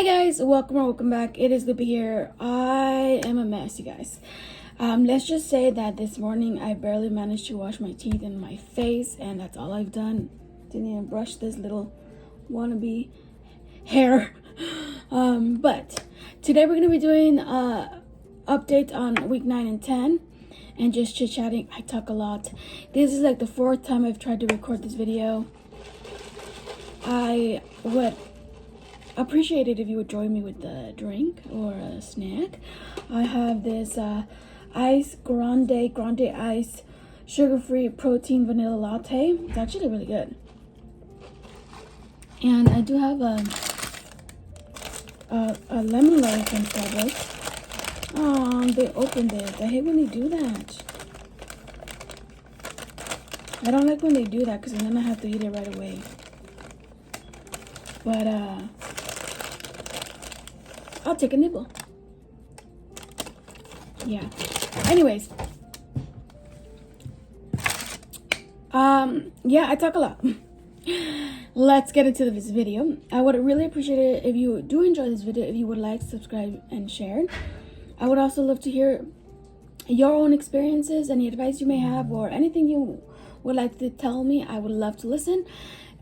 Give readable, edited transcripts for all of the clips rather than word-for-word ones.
Hi guys, welcome or welcome back. It is Lippy here. I am a mess, you guys. Let's just say that this morning I barely managed to wash my teeth and my face, and that's all I've done. Didn't even brush this little wannabe hair. But today we're gonna be doing update on week 9 and 10 and just chit-chatting. I talk a lot. This is like the 4th time I've tried to record this video. I would appreciate it if you would join me with a drink or a snack. I have this ice grande ice sugar-free protein vanilla latte. It's actually really good. And I do have a lemon loaf from Starbucks. Oh, they opened it. I hate when they do that. I don't like when they do that because then I have to eat it right away. But I'll take a nibble. Yeah. Anyways. Yeah, I talk a lot. Let's get into this video. I would really appreciate it if you do enjoy this video, if you would like, subscribe, and share. I would also love to hear your own experiences, any advice you may have, or anything you would like to tell me. I would love to listen.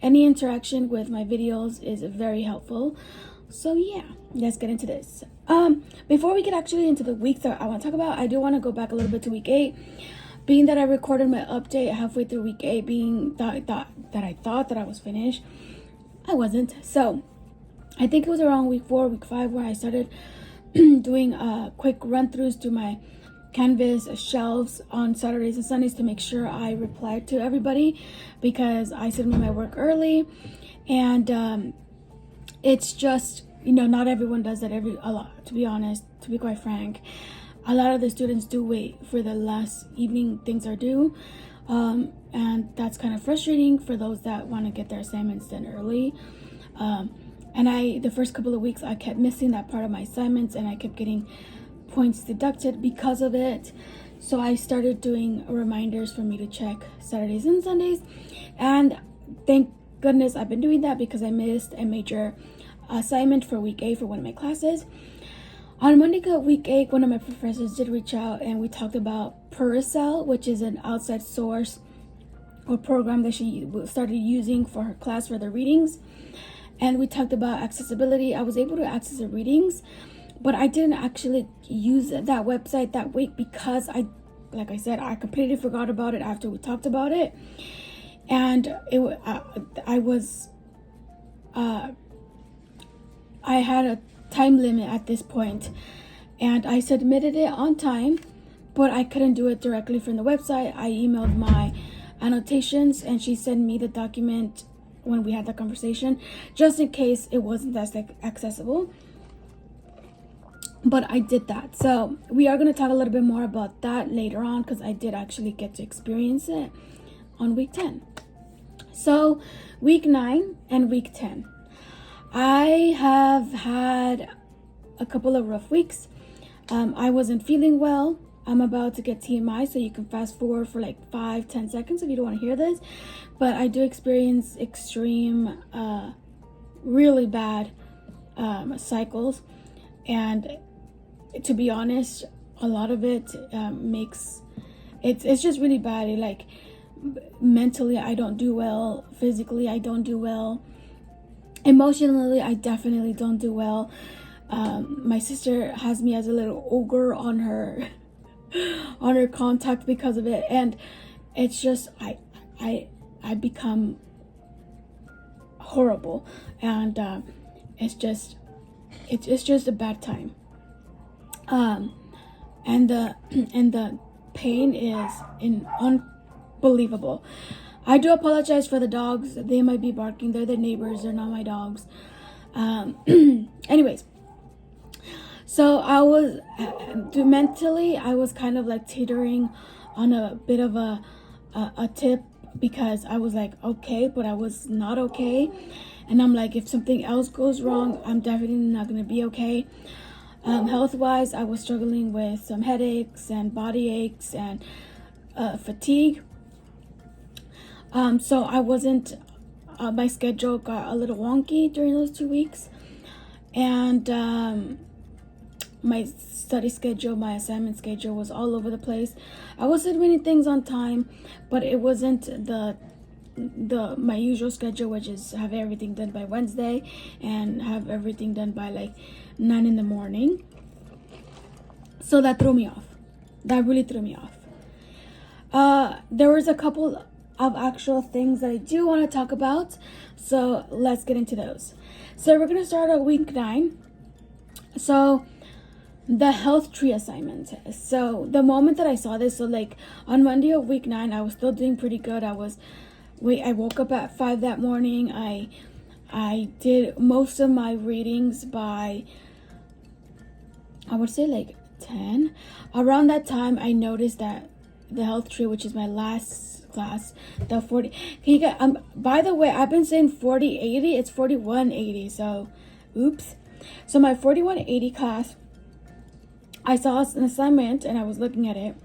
Any interaction with my videos is very helpful. So yeah, let's get into this. Before we get actually into the week that I want to talk about, I do want to go back a little bit to week 8. Being that I recorded my update halfway through week 8, being that I thought that I was finished, I wasn't. So I think it was around week 4, week 5 where I started doing quick run-throughs to my Canvas shelves on Saturdays and Sundays to make sure I replied to everybody, because I submit my work early, and it's just, you know, not everyone does that a lot, to be honest. To be quite frank, a lot of the students do wait for the last evening things are due, and that's kind of frustrating for those that want to get their assignments done early. And the first couple of weeks I kept missing that part of my assignments, and I kept getting points deducted because of it. So I started doing reminders for me to check Saturdays and Sundays, and thank goodness I've been doing that, because I missed a major assignment for week 8 for one of my classes. On Monday of week 8, one of my professors did reach out, and we talked about perusall, which is an outside source or program that she started using for her class for the readings. And we talked about accessibility. I was able to access the readings, but I didn't actually use that website that week because like I said, I completely forgot about it after we talked about it. And I had a time limit at this point, and I submitted it on time, but I couldn't do it directly from the website. I emailed my annotations, and she sent me the document when we had that conversation, just in case it wasn't as accessible. But I did that. So we are going to talk a little bit more about that later on, because I did actually get to experience it on week 10. So week 9 and week 10. I have had a couple of rough weeks. I wasn't feeling well. I'm about to get TMI, so you can fast forward for like 5-10 seconds if you don't want to hear this. But I do experience extreme, really bad cycles. And to be honest, a lot of it it's just really bad. Like mentally I don't do well, physically I don't do well, emotionally I definitely don't do well. My sister has me as a little ogre on her contact because of it, and it's just I become horrible, and it's just a bad time. And the pain is unbelievable. I do apologize for the dogs. They might be barking. They're the neighbors. They're not my dogs. Anyways, so I was mentally, I was kind of like teetering on a bit of a tip, because I was like okay, but I was not okay, and I'm like, if something else goes wrong, I'm definitely not gonna be okay. Health-wise, I was struggling with some headaches and body aches and fatigue. So I wasn't, my schedule got a little wonky during those 2 weeks. And my study schedule, my assignment schedule was all over the place. I was submitting things on time, but it wasn't my usual schedule, which is have everything done by Wednesday and have everything done by like 9 in the morning. So that threw me off. That really threw me off. There was a couple of actual things that I do want to talk about, so let's get into those. So we're gonna start at week 9. So the health tree assignment. So the moment that I saw this, so like on Monday of week 9, I was still doing pretty good. I woke up at 5 that morning. I did most of my readings by, I would say like 10. Around that time, I noticed that the health tree, which is my last class, the 40. Can you get by the way, I've been saying 4080. It's 4180. So, oops. So my 4180 class, I saw an assignment and I was looking at it.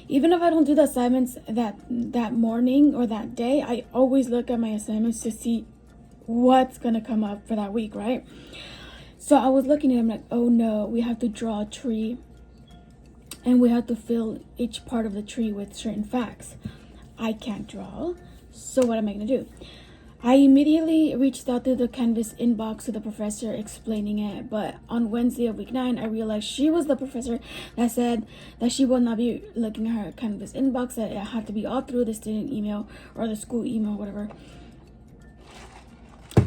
Even if I don't do the assignments that morning or that day, I always look at my assignments to see what's gonna come up for that week, right? So I was looking at it, I'm like, oh no, we have to draw a tree and we have to fill each part of the tree with certain facts. I can't draw, so what am I gonna do? I immediately reached out to the Canvas inbox to the professor explaining it, but on Wednesday of week 9, I realized she was the professor that said that she will not be looking at her Canvas inbox, that it had to be all through the student email or the school email, whatever.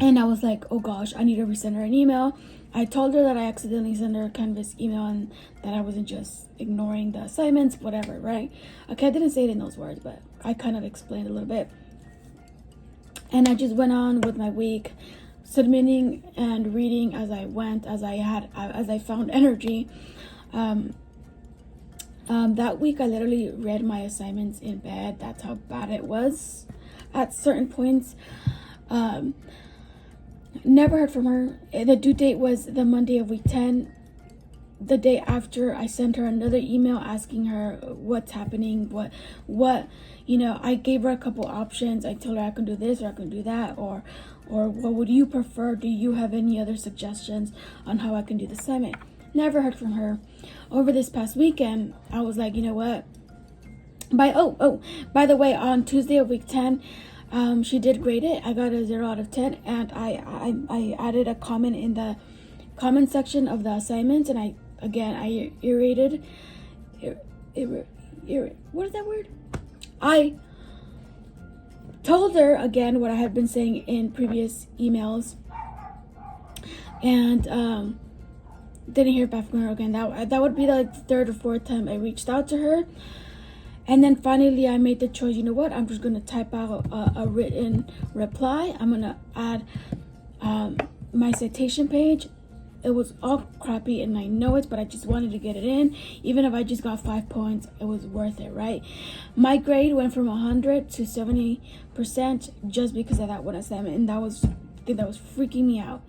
And I was like, oh gosh, I need to resend her an email. I told her that I accidentally sent her a Canvas email and that I wasn't just ignoring the assignments, whatever, right? Okay, I didn't say it in those words, but I kind of explained a little bit. And I just went on with my week, submitting and reading as I went, as I found energy. That week I literally read my assignments in bed. That's how bad it was at certain points. Never heard from her. The due date was the Monday of week 10. The day after, I sent her another email asking her what's happening, what I gave her a couple options. I told her I can do this or I can do that, or what would you prefer? Do you have any other suggestions on how I can do the assignment? Never heard from her. Over this past weekend, I was like, you know what? By the way, on Tuesday of week 10, she did grade it. I got a 0 out of 10, and I added a comment in the comment section of the assignment, and I iterated. What is that word? I told her again what I had been saying in previous emails, and didn't hear back from her again. That would be the third or fourth time I reached out to her. And then finally I made the choice, you know what, I'm just going to type out a written reply. I'm going to add my citation page. It was all crappy and I know it, but I just wanted to get it in. Even if I just got 5 points, it was worth it, right? My grade went from 100 to 70% just because of that one assignment, and that was freaking me out.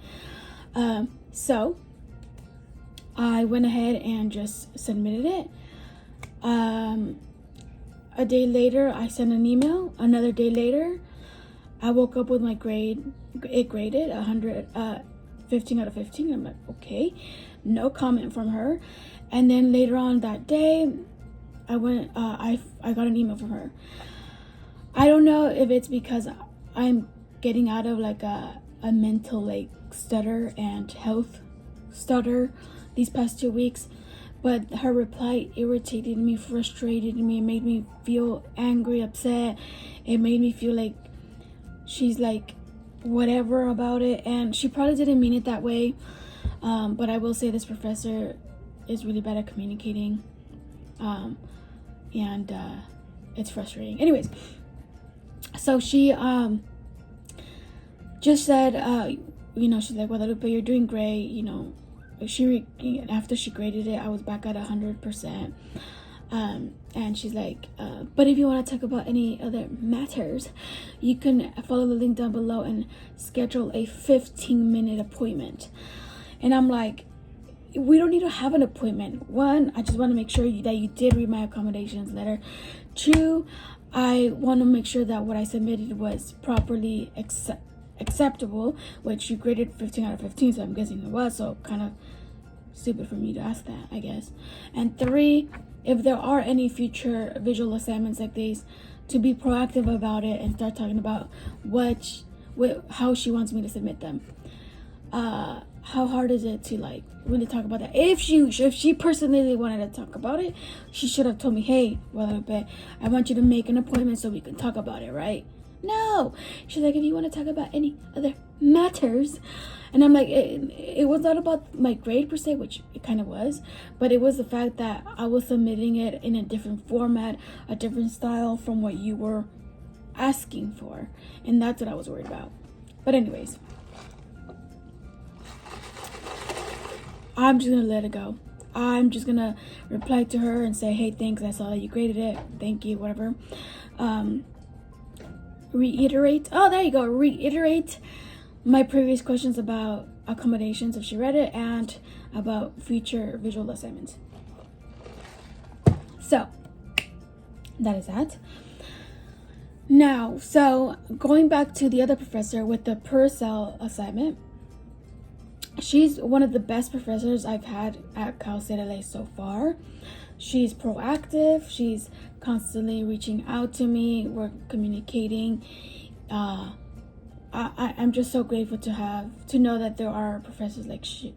So I went ahead and just submitted it. A day later, I sent an email. Another day later, I woke up with my grade. It graded 15 out of 15. I'm like, okay, no comment from her. And then later on that day, I got an email from her. I don't know if it's because I'm getting out of like a mental like stutter and health stutter these past 2 weeks, but her reply irritated me, frustrated me. It made me feel angry, upset. It made me feel like she's like whatever about it, and she probably didn't mean it that way, but I will say this professor is really bad at communicating, and it's frustrating. Anyways, so she just said, she's like, Guadalupe, you're doing great. After she graded it, I was back at 100%. And she's like, but if you want to talk about any other matters, you can follow the link down below and schedule a 15-minute appointment. And I'm like, we don't need to have an appointment. 1, I just want to make sure that you did read my accommodations letter. 2, I want to make sure that what I submitted was properly acceptable, which you graded 15 out of 15, so I'm guessing it was, so kind of stupid for me to ask that, I guess. And 3, if there are any future visual assignments like these, to be proactive about it and start talking about how she wants me to submit them. How hard is it to like really talk about that? If she personally wanted to talk about it, she should have told me, hey, Guadalupe, I want you to make an appointment so we can talk about it, right? No, she's like, if you want to talk about any other matters. And I'm like, it was not about my grade per se, which it kind of was, but it was the fact that I was submitting it in a different format, a different style from what you were asking for. And that's what I was worried about. But anyways, I'm just gonna let it go. I'm just gonna reply to her and say, hey, thanks, I saw that you graded it, thank you, whatever. Reiterate my previous questions about accommodations if she read it, and about future visual assignments. So that is that. Now, so going back to the other professor with the perusall assignment, she's one of the best professors I've had at Cal State LA so far. She's proactive. She's constantly reaching out to me. We're communicating. I'm just so grateful to know that there are professors like she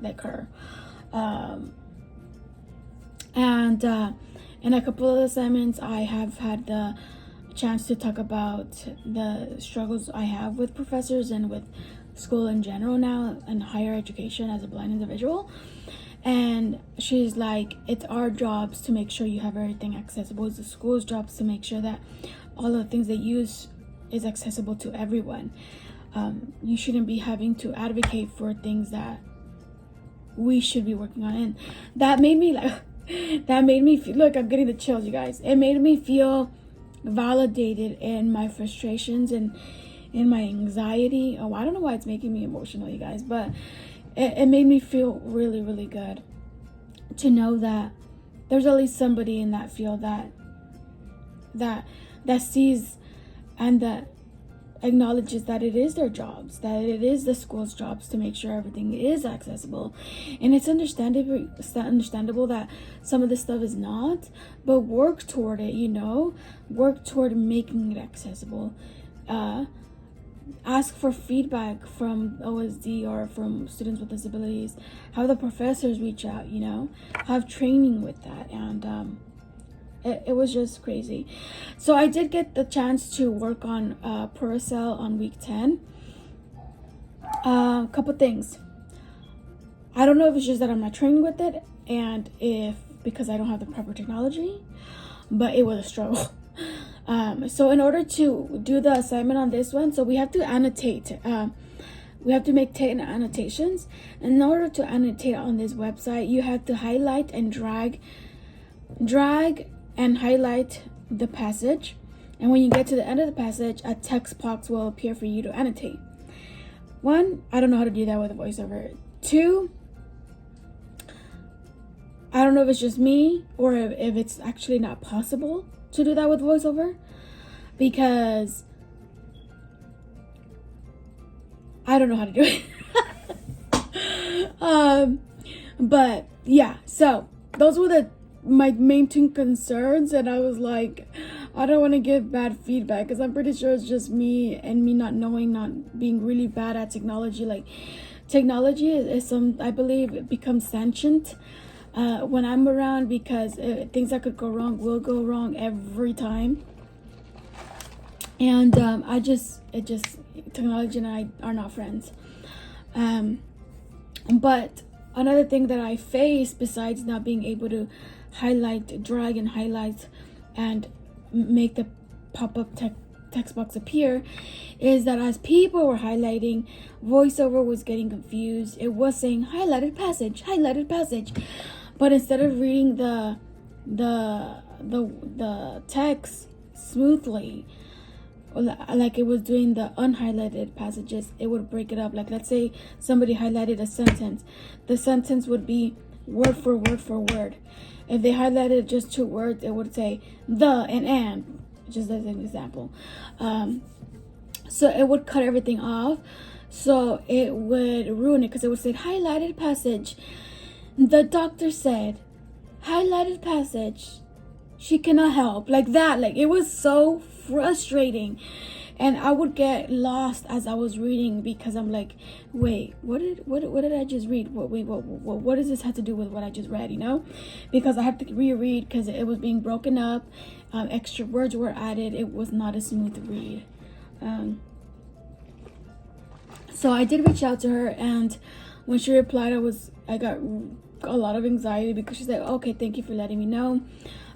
like her. And in a couple of assignments, I have had the chance to talk about the struggles I have with professors and with school in general now, and higher education as a blind individual. And she's like, it's our jobs to make sure you have everything accessible. It's the school's jobs to make sure that all of the things they use is accessible to everyone. You shouldn't be having to advocate for things that we should be working on. And that made me feel, look, I'm getting the chills, you guys. It made me feel validated in my frustrations and in my anxiety. Oh, I don't know why it's making me emotional, you guys, but it made me feel really, really good to know that there's at least somebody in that field that sees and that acknowledges that it is their jobs, that it is the school's jobs to make sure everything is accessible. And it's understandable that some of this stuff is not, but work toward it, work toward making it accessible. Ask for feedback from OSD or from students with disabilities. Have the professors reach out, have training with that. And it was just crazy. So I did get the chance to work on perusall on week 10. A couple things. I don't know if it's just that I'm not trained with it, and because I don't have the proper technology, but it was a struggle. So in order to do the assignment on this one, so we have to annotate. We have to make 10 annotations. In order to annotate on this website, you have to highlight and drag and highlight the passage. And when you get to the end of the passage, a text box will appear for you to annotate. 1, I don't know how to do that with a voiceover. 2, I don't know if it's just me or if it's actually not possible to do that with voiceover, because I don't know how to do it. But yeah, so those were my main 2 concerns, and I was like, I don't want to give bad feedback because I'm pretty sure it's just me and me not being really bad at technology. Like, technology is I believe it becomes sentient when I'm around, because things that could go wrong will go wrong every time. And technology and I are not friends. But another thing that I face, besides not being able to drag and highlight and make the pop-up text box appear, is that as people were highlighting, voiceover was getting confused. It was saying highlighted passage, but instead of reading the text smoothly, like it was doing the unhighlighted passages, it would break it up. Like, let's say somebody highlighted a sentence, the sentence would be word for word. If they highlighted just 2 words, it would say the and, just as an example. So it would cut everything off. So it would ruin it because it would say highlighted passage. The doctor said, highlighted passage. She cannot help. Like that. Like, it was so frustrating. And I would get lost as I was reading because I'm like, wait, what did I just read? What does this have to do with what I just read, you know? Because I had to reread because it was being broken up. Extra words were added. It was not a smooth read. So I did reach out to her, and when she replied, I got a lot of anxiety because she's like, okay, thank you for letting me know.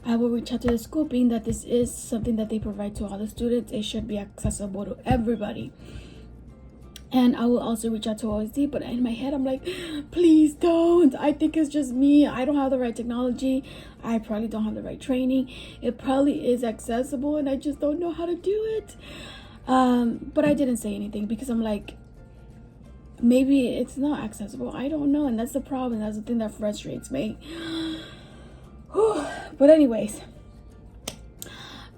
I will reach out to the school, being that this is something that they provide to all the students. It should be accessible to everybody. And I will also reach out to OSD, but in my head, I'm like, please don't. I think it's just me. I don't have the right technology. I probably don't have the right training. It probably is accessible, and I just don't know how to do it. But I didn't say anything because I'm like, maybe it's not accessible. I don't know, and that's the problem. That's the thing that frustrates me. But anyways,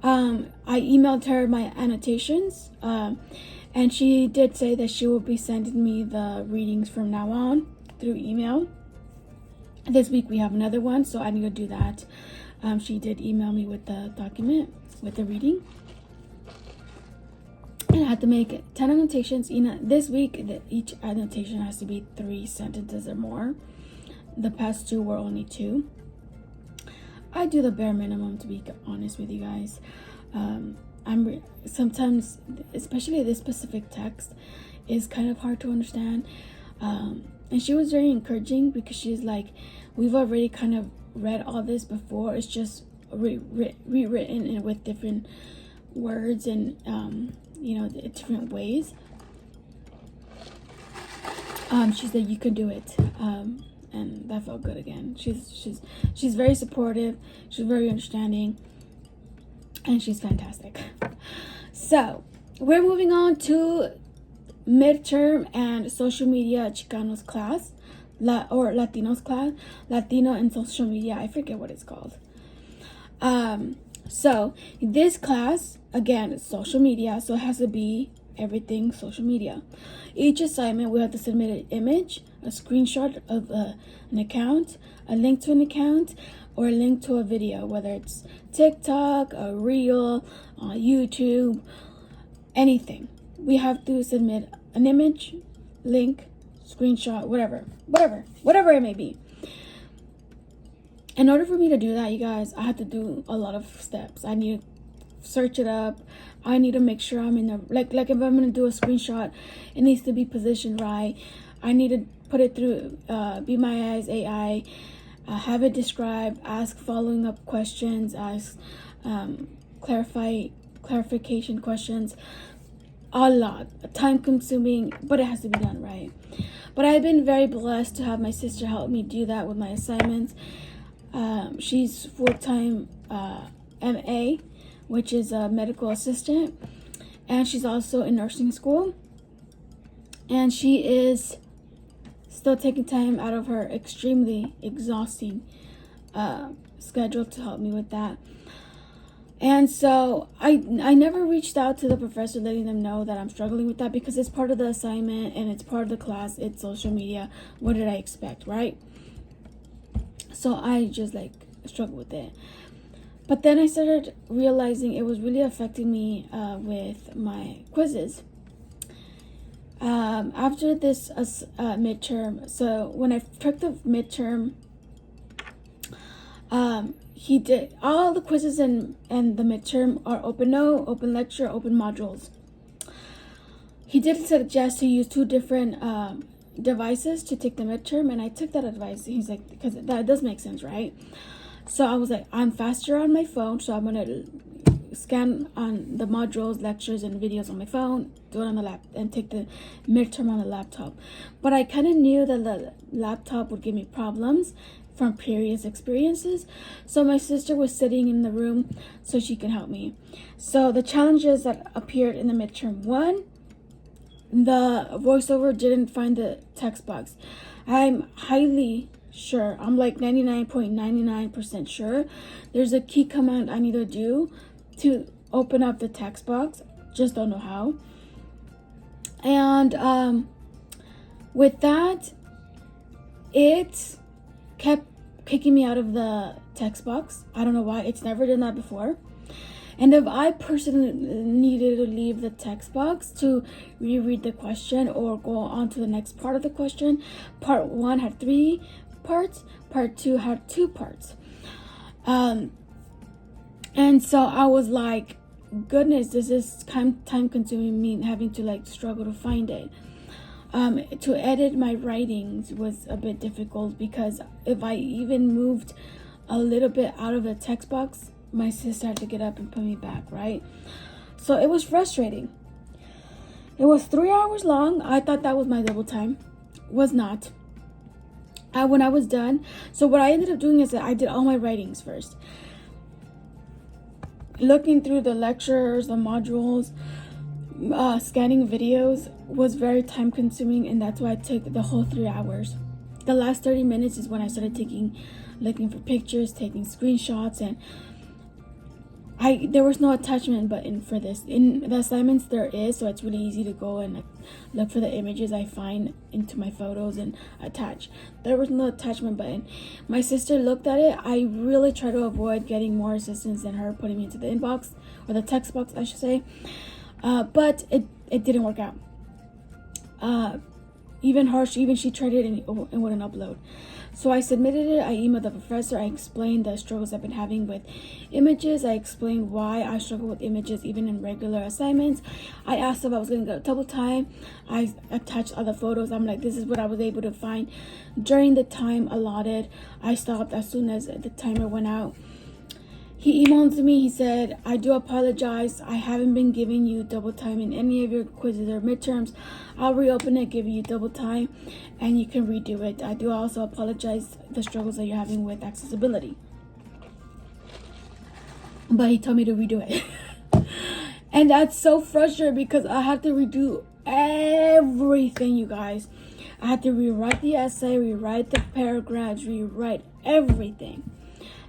I emailed her my annotations, and she did say that she will be sending me the readings from now on through email. This week we have another one, so I need to do that. She did email me with the document with the reading, and I had to make 10 annotations. This week, each annotation has to be 3 sentences or more. The past 2 were only 2. I do the bare minimum, to be honest with you guys. Sometimes, especially this specific text, is kind of hard to understand. And she was very encouraging because she's like, we've already kind of read all this before. It's just rewritten with different words and different ways. She said you can do it. And that felt good again. She's very supportive. She's very understanding, and she's fantastic. So we're moving on to midterm and social media Chicanos class, or Latinos class, Latino and social media. I forget what it's called. So this class, again, it's social media, so it has to be everything social media. Each assignment we have to submit an image, a screenshot of an account, a link to an account, or a link to a video, whether it's TikTok, a reel, YouTube, anything. We have to submit an image, link, screenshot, whatever it may be. In order for me to do that, you guys, I have to do a lot of steps. I need to search it up. I need to make sure I'm in the, like if I'm going to do a screenshot, it needs to be positioned right. I need to put it through Be My Eyes AI, have it described, ask following up questions, ask clarification questions. A lot, time consuming, but it has to be done right. But I've been very blessed to have my sister help me do that with my assignments. She's full-time MA, which is a medical assistant, and she's also in nursing school, and she is still taking time out of her extremely exhausting schedule to help me with that. And so I never reached out to the professor letting them know that I'm struggling with that, because it's part of the assignment and it's part of the class. It's social media. What did I expect, right? So I just struggled with it. But then I started realizing it was really affecting me with my quizzes. After this midterm, so when I took the midterm, he did all the quizzes and the midterm are open note, open lecture, open modules. He did suggest to use 2 different devices to take the midterm, and I took that advice. He's like, because that does make sense, right? So I was like, I'm faster on my phone, so I'm gonna scan on the modules, lectures, and videos on my phone, do it on the lap, and take the midterm on the laptop. But I kind of knew that the laptop would give me problems from previous experiences, so my sister was sitting in the room so she can help me. So the challenges that appeared in the midterm: 1, the voiceover didn't find the text box. I'm highly sure, I'm like 99.99% sure there's a key command I need to do to open up the text box, just don't know how. And with that, it kept kicking me out of the text box. I don't know why. It's never done that before. And if I personally needed to leave the text box to reread the question or go on to the next part of the question, part 1 had 3 parts, part 2 had 2 parts. And so I was like, goodness, this is time consuming, me having to like struggle to find it. To edit my writings was a bit difficult because if I even moved a little bit out of the text box, my sister had to get up and put me back, right? So it was frustrating. It was 3 hours long. I thought that was my double time. Was not. When I was done, so what I ended up doing is that I did all my writings first. Looking through the lectures, the modules, scanning videos was very time consuming, and that's why I took the whole 3 hours. The last 30 minutes is when I started looking for pictures, taking screenshots, and there was no attachment button for this. In the assignments there is, so it's really easy to go and look for the images I find into my photos and attach. There was no attachment button. My sister looked at it. I really try to avoid getting more assistance than her putting me into the inbox, or the text box I should say, but it didn't work out. Even she tried it and it wouldn't upload. So I submitted it. I emailed the professor. I explained the struggles I've been having with images. I explained why I struggle with images even in regular assignments. I asked if I was going to get double time. I attached other photos. I'm like, this is what I was able to find during the time allotted. I stopped as soon as the timer went out. He emailed me. He said, I do apologize. I haven't been giving you double time in any of your quizzes or midterms. I'll reopen it, give you double time, and you can redo it. I do also apologize the struggles that you're having with accessibility. But he told me to redo it. And that's so frustrating because I had to redo everything, you guys. I had to rewrite the essay, rewrite the paragraphs, rewrite everything.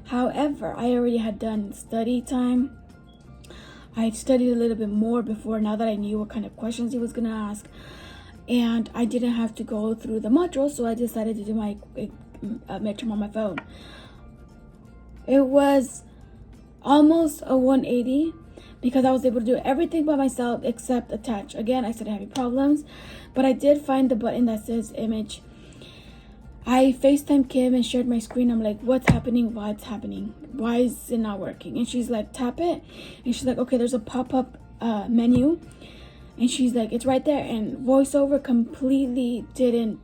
However, I already had done study time. I studied a little bit more before, now that I knew what kind of questions he was going to ask. And I didn't have to go through the module, so I decided to do my midterm on my phone. It was almost a 180 because I was able to do everything by myself except attach. Again, I started having problems, but I did find the button that says image. I FaceTime Kim and shared my screen. I'm like, what's happening? What's happening? Why is it not working? And she's like, tap it. And she's like, okay, there's a pop-up menu. And she's like, it's right there. And VoiceOver completely didn't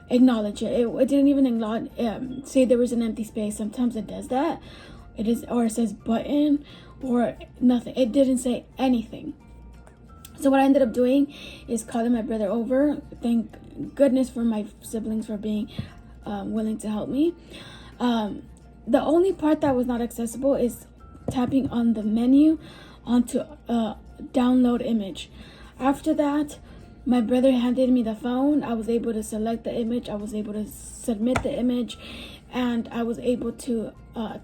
acknowledge it. It didn't even acknowledge, say there was an empty space. Sometimes it does that. Or it says button or nothing. It didn't say anything. So what I ended up doing is calling my brother over. Thank goodness for my siblings for being willing to help me. The only part that was not accessible is tapping on the menu onto download image. After that, my brother handed me the phone. I was able to select the image. I was able to submit the image, and I was able to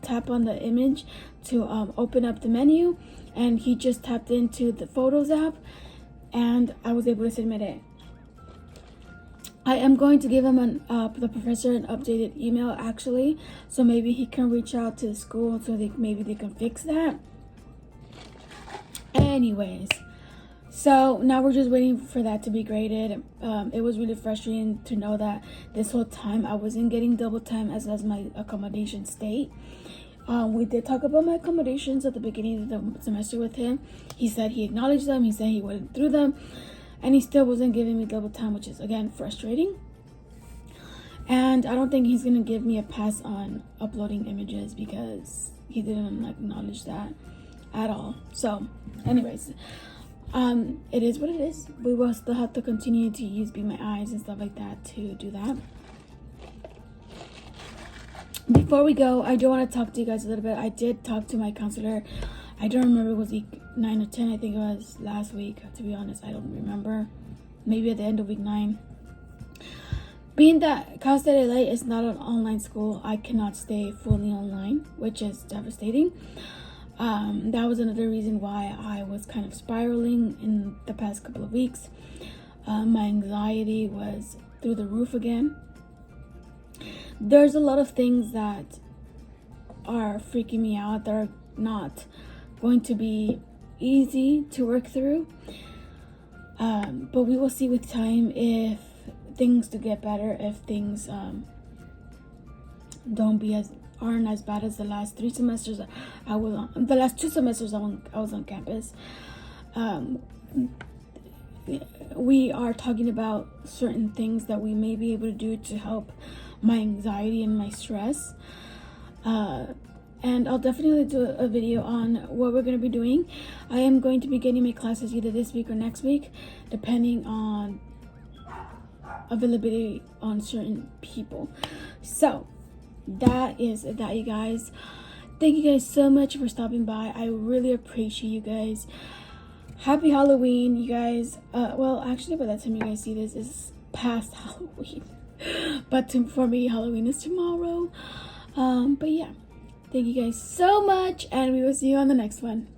tap on the image to open up the menu, and he just tapped into the Photos app, and I was able to submit it. I am going to give him the professor an updated email actually, so maybe he can reach out to the school so maybe they can fix that. Anyways, so now we're just waiting for that to be graded. It was really frustrating to know that this whole time I wasn't getting double time as my accommodation state. We did talk about my accommodations at the beginning of the semester with him. He said he acknowledged them. He said he went through them, and he still wasn't giving me double time, which is again frustrating. And I don't think he's gonna give me a pass on uploading images because he didn't acknowledge that at all. So anyways, it is what it is. We will still have to continue to use Be My Eyes and stuff like that to do that. Before we go, I do want to talk to you guys a little bit. I did talk to my counselor. I don't remember, it was week 9 or 10. I think it was last week, to be honest. I don't remember. Maybe at the end of week 9. Being that Cal State LA is not an online school, I cannot stay fully online, which is devastating. That was another reason why I was kind of spiraling in the past couple of weeks. My anxiety was through the roof again. There's a lot of things that are freaking me out that are not going to be easy to work through. But we will see with time if things do get better, if things aren't as bad as the last 3 semesters I was on. The last 2 semesters I was on campus. We are talking about certain things that we may be able to do to help my anxiety and my stress. And I'll definitely do a video on what we're going to be doing. I am going to be getting my classes either this week or next week, depending on availability on certain people. So that is that, you guys. Thank you guys so much for stopping by. I really appreciate you guys. Happy Halloween, you guys. Well, actually, by the time you guys see this, is past Halloween. But for me, Halloween is tomorrow. But yeah, thank you guys so much, and we will see you on the next one.